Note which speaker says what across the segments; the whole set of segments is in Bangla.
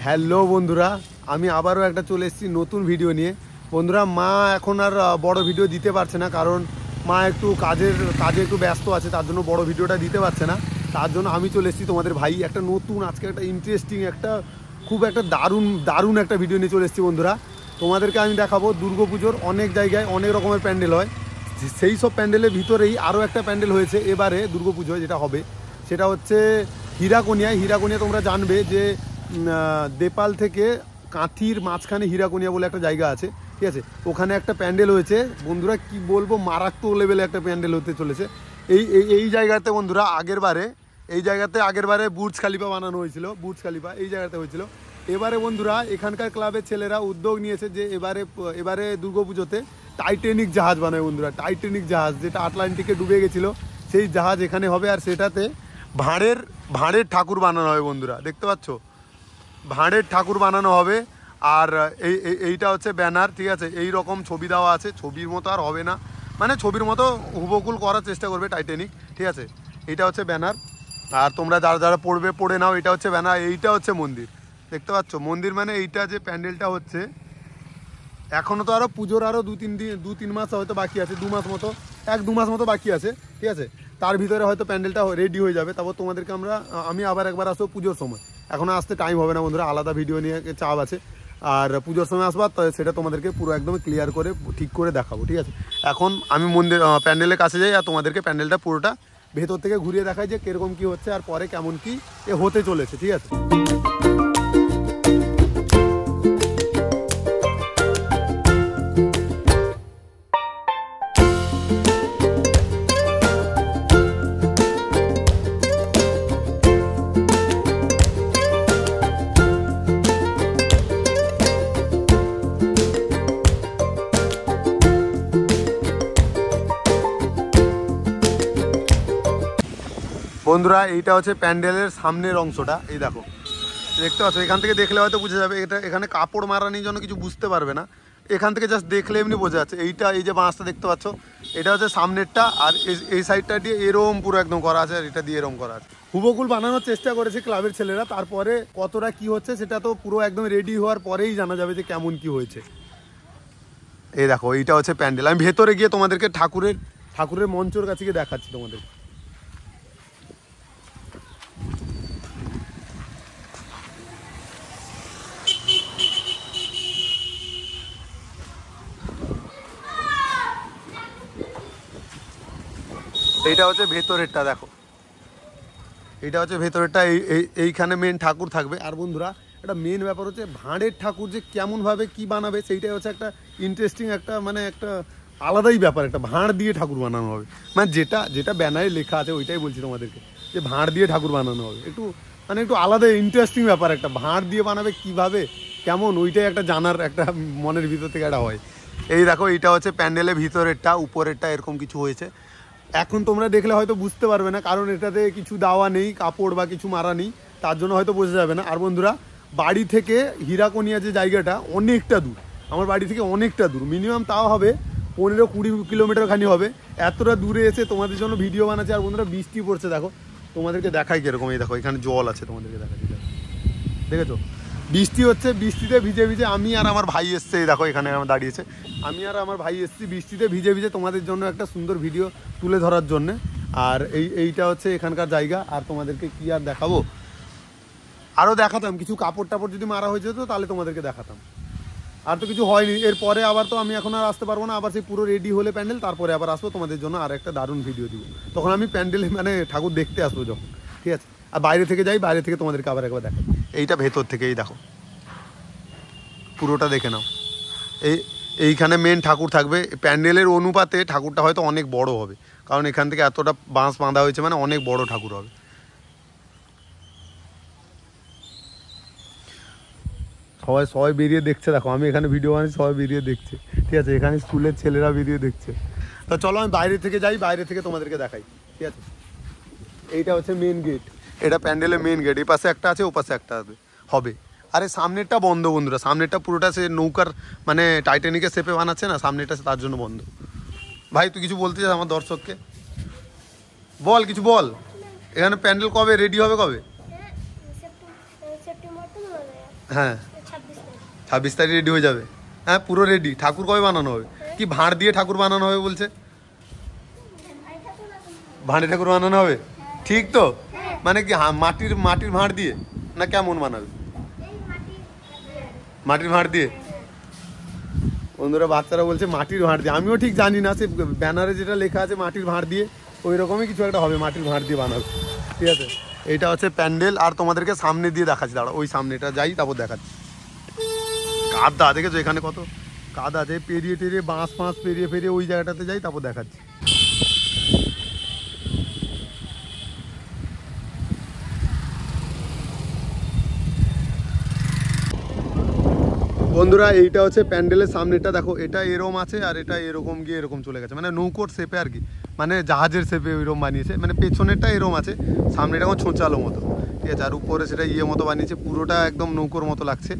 Speaker 1: হ্যালো বন্ধুরা, আমি আবারও একটা চলে এসেছি নতুন ভিডিও নিয়ে। বন্ধুরা, মা এখন আর বড় ভিডিও দিতে পারছে না, কারণ মা একটু কাজে একটু ব্যস্ত আছে, তার জন্য বড় ভিডিওটা দিতে পারছে না। তার জন্য আমি চলে এসেছি তোমাদের ভাই একটা নতুন, আজকে একটা ইন্টারেস্টিং, খুব একটা দারুণ একটা ভিডিও নিয়ে চলে এসেছি। বন্ধুরা, তোমাদেরকে আমি দেখাবো দুর্গাপুজোর অনেক জায়গায় অনেক রকমের প্যান্ডেল হয়। সেই সব প্যান্ডেলের ভিতরেই আরও একটা প্যান্ডেল হয়েছে এবারে দুর্গাপুজোয়, যেটা হবে সেটা হচ্ছে হীরাকুনিয়া। তোমরা জানবে যে দেপাল থেকে কাঁথির মাঝখানে হীরাকুনিয়া বলে একটা জায়গা আছে, ঠিক আছে? ওখানে একটা প্যান্ডেল হয়েছে বন্ধুরা, কি বলবো, মারাত্মক লেভেলে একটা প্যান্ডেল হতে চলেছে। এই জায়গাতে বন্ধুরা আগের বারে বুর্জ খালিফা বানানো হয়েছিল, বুর্জ খালিফা এই জায়গাতে হয়েছিল। এবারে বন্ধুরা এখানকার ক্লাবের ছেলেরা উদ্যোগ নিয়েছে যে এবারে দুর্গাপুজোতে টাইটানিক জাহাজ বানায় বন্ধুরা। টাইটানিক জাহাজ যেটা আটলান্টিকে ডুবে গেছিলো, সেই জাহাজ এখানে হবে। আর সেটাতে ভাঁড়ের ঠাকুর বানানো হবে বন্ধুরা, দেখতে পাচ্ছ, ভাঁড়ের ঠাকুর বানানো হবে। আর এইটা হচ্ছে ব্যানার, ঠিক আছে? এই রকম ছবি দেওয়া আছে, ছবির মতো আর হবে না, মানে ছবির মতো হুবহুব করার চেষ্টা করবে টাইটানিক, ঠিক আছে? এইটা হচ্ছে ব্যানার। আর তোমরা যারা পড়ে নাও, এটা হচ্ছে ব্যানার, এইটা হচ্ছে মন্দির, দেখতে পাচ্ছ? মন্দির মানে এইটা যে প্যান্ডেলটা হচ্ছে, এখনও তো আরও পুজোর আরও দু তিন মাস হয়তো বাকি আছে, 2 মাস মতো, 1-2 মাস মতো বাকি আছে, ঠিক আছে? তার ভিতরে হয়তো প্যান্ডেলটা রেডি হয়ে যাবে। তারপর তোমাদেরকে আমি আবার একবার আসবো পুজোর সময়। এখনও আসতে টাইম হবে না বন্ধুরা, আলাদা ভিডিও নিয়ে চাপ আছে। আর পুজোর সময় আসবা, সেটা তোমাদেরকে পুরো একদম ক্লিয়ার করে ঠিক করে দেখাবো, ঠিক আছে? এখন আমি প্যান্ডেলের কাছে যাই আর তোমাদেরকে প্যান্ডেলটা পুরোটা ভেতর থেকে ঘুরিয়ে দেখাই যে কীরকম কী হচ্ছে আর পরে কেমন কী হতে চলেছে, ঠিক আছে? বন্ধুরা, এইটা হচ্ছে প্যান্ডেলের সামনের অংশটা, এই দেখো, দেখতে পাচ্ছ? এখান থেকে দেখলে হয়তো বুঝে যাবে, এখানে কাপড় মারানির জন্য কিছু বুঝতে পারবে না, এখান থেকে জাস্ট দেখলে এমনি বোঝা যাচ্ছে। এই যে বাঁশটা দেখতে পাচ্ছ, এটা হচ্ছে সামনেরটা, আর এই সাইডটা দিয়ে এরম পুরো একদম করা আছে, আর এটা দিয়ে এরম করা আছে। হুবহুব বানানোর চেষ্টা করেছে ক্লাবের ছেলেরা, তারপরে কতটা কি হচ্ছে সেটা তো পুরো একদম রেডি হওয়ার পরেই জানা যাবে যে কেমন কি হয়েছে। এই দেখো, এইটা হচ্ছে প্যান্ডেল। আমি ভেতরে গিয়ে তোমাদেরকে ঠাকুরের মঞ্চর কাছে গিয়ে দেখাচ্ছি তোমাদের। এইটা হচ্ছে ভেতরেরটা, দেখো, এইটা হচ্ছে ভেতরেরটা। এইখানে মেন ঠাকুর থাকবে। আর বন্ধুরা, একটা মেন ব্যাপার হচ্ছে ভাঁড়ের ঠাকুর যে কেমনভাবে কি বানাবে, সেইটাই হচ্ছে একটা ইন্টারেস্টিং, একটা আলাদাই ব্যাপার। একটা ভাঁড় দিয়ে ঠাকুর বানানো হবে, মানে যেটা ব্যানারে লেখা আছে ওইটাই বলছি তোমাদেরকে, যে ভাঁড় দিয়ে ঠাকুর বানানো হবে। একটু আলাদা ইন্টারেস্টিং ব্যাপার, একটা ভাঁড় দিয়ে বানাবে কিভাবে, কেমন, ওইটাই একটা জানার একটা মনের ভিতর থেকে একটা হয়। এই দেখো, এইটা হচ্ছে প্যান্ডেলের ভিতরেরটা, উপরেরটা এরকম কিছু হয়েছে। এখন তোমরা দেখলে হয়তো বুঝতে পারবে না, কারণ এটাতে কিছু দেওয়া নেই, কাপড় বা কিছু মারা নেই, তার জন্য হয়তো বোঝা যাবে না। আর বন্ধুরা, বাড়ি থেকে হীরাকুনিয়া যে জায়গাটা অনেকটা দূর, আমার বাড়ি থেকে অনেকটা দূর, মিনিমাম তাও হবে 15-20 কিলোমিটার খানি হবে। এতটা দূরে এসে তোমাদের জন্য ভিডিও বানাচ্ছে। আর বন্ধুরা, বৃষ্টি পড়ছে, দেখো, তোমাদেরকে দেখাই কিরকম। এই দেখো, এখানে জল আছে, তোমাদেরকে দেখাচ্ছি, দেখেছো? বৃষ্টি হচ্ছে, বৃষ্টিতে ভিজে ভিজে আমি আর আমার ভাই এসছে, এই দেখো এখানে আমার দাঁড়িয়েছে, আমি আর আমার ভাই এসছি বৃষ্টিতে ভিজে ভিজে তোমাদের জন্য একটা সুন্দর ভিডিও তুলে ধরার জন্যে। আর এইটা হচ্ছে এখানকার জায়গা। আর তোমাদেরকে কি আর দেখাবো, আরও দেখাতাম কিছু কাপড় টাপড় যদি মারা হয়ে যেত তাহলে তোমাদেরকে দেখাতাম। আর তো কিছু হয়নি, এরপরে আবার তো আমি এখন আর আসতে পারবো না, আবার সেই পুরো রেডি হলে প্যান্ডেল, তারপরে আবার আসবো তোমাদের জন্য আর একটা দারুণ ভিডিও দিব। তখন আমি প্যান্ডেলে মানে ঠাকুর দেখতে আসবো যখন, ঠিক আছে? আর বাইরে থেকে যাই, বাইরে থেকে তোমাদেরকে আবার একবার দেখাই। এইটা ভেতর থেকে, এই দেখো, পুরোটা দেখে নাও। এইখানে মেন ঠাকুর থাকবে। প্যান্ডেলের অনুপাতে ঠাকুরটা হয়তো অনেক বড় হবে, কারণ এখান থেকে এতটা বাঁশ বাঁধা হয়েছে, মানে অনেক বড় ঠাকুর হবে। সবাই বেরিয়ে দেখছে, দেখো, আমি এখানে ভিডিও বানাচ্ছি, সবাই বেরিয়ে দেখছে, ঠিক আছে? এখানে স্কুলের ছেলেরা বেরিয়ে দেখছে। তা চলো আমি বাইরে থেকে যাই, বাইরে থেকে তোমাদেরকে দেখাই, ঠিক আছে? এইটা হচ্ছে মেন গেট, এটা প্যান্ডেলের মেন গেট। এই পাশে একটা আছে, ও পাশে একটা হবে। আরে সামনেরটা বন্ধ বন্ধুরা, সামনেরটা পুরোটা সে নৌকার মানে টাইটানিকের শেপে বানাচ্ছে না, সামনেরটা তার জন্য বন্ধ। ভাই, তুই কিছু বলতে চাস আমার দর্শককে? বল, কিছু বল। এখানে প্যান্ডেল কবে রেডি হবে, কবে? হ্যাঁ 26 তারিখ রেডি হয়ে যাবে। হ্যাঁ পুরো রেডি। ঠাকুর কবে বানানো হবে? কি ভাঁড় দিয়ে ঠাকুর বানানো হবে বলছে? ভাঁড়ে ঠাকুর বানানো হবে ঠিক তো? মানে কি মাটির ভাঁড় দিয়ে না কেমন বানাবে? মাটির ভাঁড় দিয়ে। বন্ধুরা বাচ্চারা বলছে মাটির ভাঁড় দিয়ে। আমিও ঠিক জানি না, সে ব্যানারে যেটা লেখা আছে মাটির ভাঁড় দিয়ে, ওই রকমই কিছু একটা হবে, মাটির ভাঁড় দিয়ে বানাবে। ঠিক আছে, এইটা হচ্ছে প্যান্ডেল। আর তোমাদেরকে সামনে দিয়ে দেখাচ্ছি, দাঁড়া ওই সামনেটা যাই তারপর দেখাচ্ছি। কাদা দেখেছো এখানে কত কাদা আছে, পেরিয়ে টেরিয়ে বাঁশ পেরিয়ে ওই জায়গাটাতে যাই তারপর দেখাচ্ছি। বন্ধুরা এইটা হচ্ছে প্যান্ডেলের সামনেটা, দেখো এটা এরকম আছে আর এটা এরকম গিয়ে এরকম চলে গেছে, মানে নৌকোর শেপে আর কি, মানে জাহাজের শেপে ওইরকম বানিয়েছে। মানে পেছনেরটা এরকম আছে, সামনেটা এখন ছোঁচালো মতো। ঠিক আছে, আর উপরে সেটা মতো বানিয়েছে, পুরোটা একদম নৌকোর মতো লাগছে।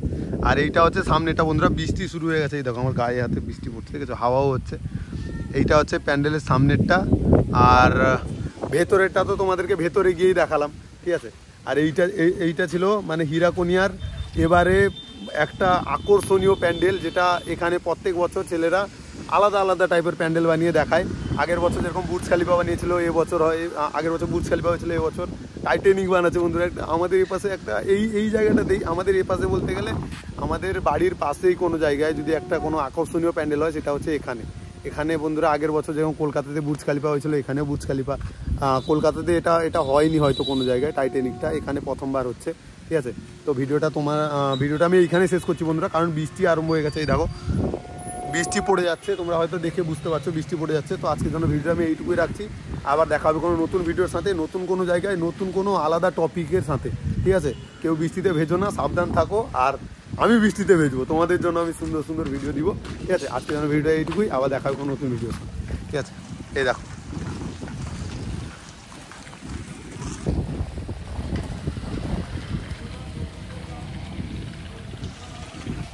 Speaker 1: আর এইটা হচ্ছে সামনেটা। বন্ধুরা বৃষ্টি শুরু হয়ে গেছে, এই দেখো আমার গায়ে হাতে বৃষ্টি পড়ছে, ঠিক আছে, হাওয়াও হচ্ছে। এইটা হচ্ছে প্যান্ডেলের সামনেরটা। আর ভেতরেরটা তো তোমাদেরকে ভেতরে গিয়েই দেখালাম। ঠিক আছে, আর এইটা ছিল মানে হীরাকুনিয়ার এবারে একটা আকর্ষণীয় প্যান্ডেল, যেটা এখানে প্রত্যেক বছর ছেলেরা আলাদা আলাদা টাইপের প্যান্ডেল বানিয়ে দেখায়। আগের বছর যেরকম বুর্জ খালিফা বানিয়েছিল, এবছর হয় আগের বছর বুর্জ খালিফা হয়েছিল, এবছর টাইটানিক বানাচ্ছে। বন্ধুরা আমাদের এই পাশে একটা এই জায়গাটাতেই, আমাদের এই পাশে বলতে গেলে আমাদের বাড়ির পাশেই কোনো জায়গায় যদি একটা কোনো আকর্ষণীয় প্যান্ডেল হয় সেটা হচ্ছে এখানে বন্ধুরা আগের বছর যেরকম কলকাতাতে বুর্জ খালিফা হয়েছিল, এখানেও বুর্জ খালিফা। কলকাতাতে এটা হয়নি হয়তো কোনো জায়গায়, টাইটানিকটা এখানে প্রথমবার হচ্ছে। ঠিক আছে, তো ভিডিওটা আমি এইখানে শেষ করছি বন্ধুরা, কারণ বৃষ্টি আরম্ভ হয়ে গেছে। এই দেখো বৃষ্টি পড়ে যাচ্ছে, তোমরা হয়তো দেখে বুঝতে পারছো বৃষ্টি পড়ে যাচ্ছে। তো আজকের জন্য ভিডিওটা আমি এইটুকুই রাখছি। আবার দেখা হবে কোনো নতুন ভিডিওর সাথে, নতুন কোনো জায়গায়, নতুন কোনো আলাদা টপিকের সাথে। ঠিক আছে, কেউ বৃষ্টিতে ভেজো না, সাবধান থাকো। আর আমি বৃষ্টিতে ভেজবো, তোমাদের জন্য আমি সুন্দর সুন্দর ভিডিও দিব। ঠিক আছে, আজকের জন্য ভিডিওটা এইটুকুই, আবার দেখা হবে কোনো নতুন ভিডিওর সাথে। ঠিক আছে, এই দেখো।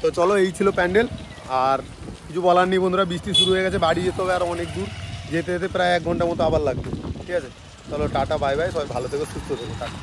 Speaker 1: তো চলো, এই ছিল প্যান্ডেল। আর কিছু বলার নেই বন্ধুরা, বৃষ্টি শুরু হয়ে গেছে, বাড়ি যেতে হবে আর অনেক দূর, যেতে যেতে প্রায় 1 ঘন্টা মতো আবার লাগবে। ঠিক আছে, চলো টাটা বাই বাই, সবাই ভালো থেকো, সুস্থ থেকো, টাটা।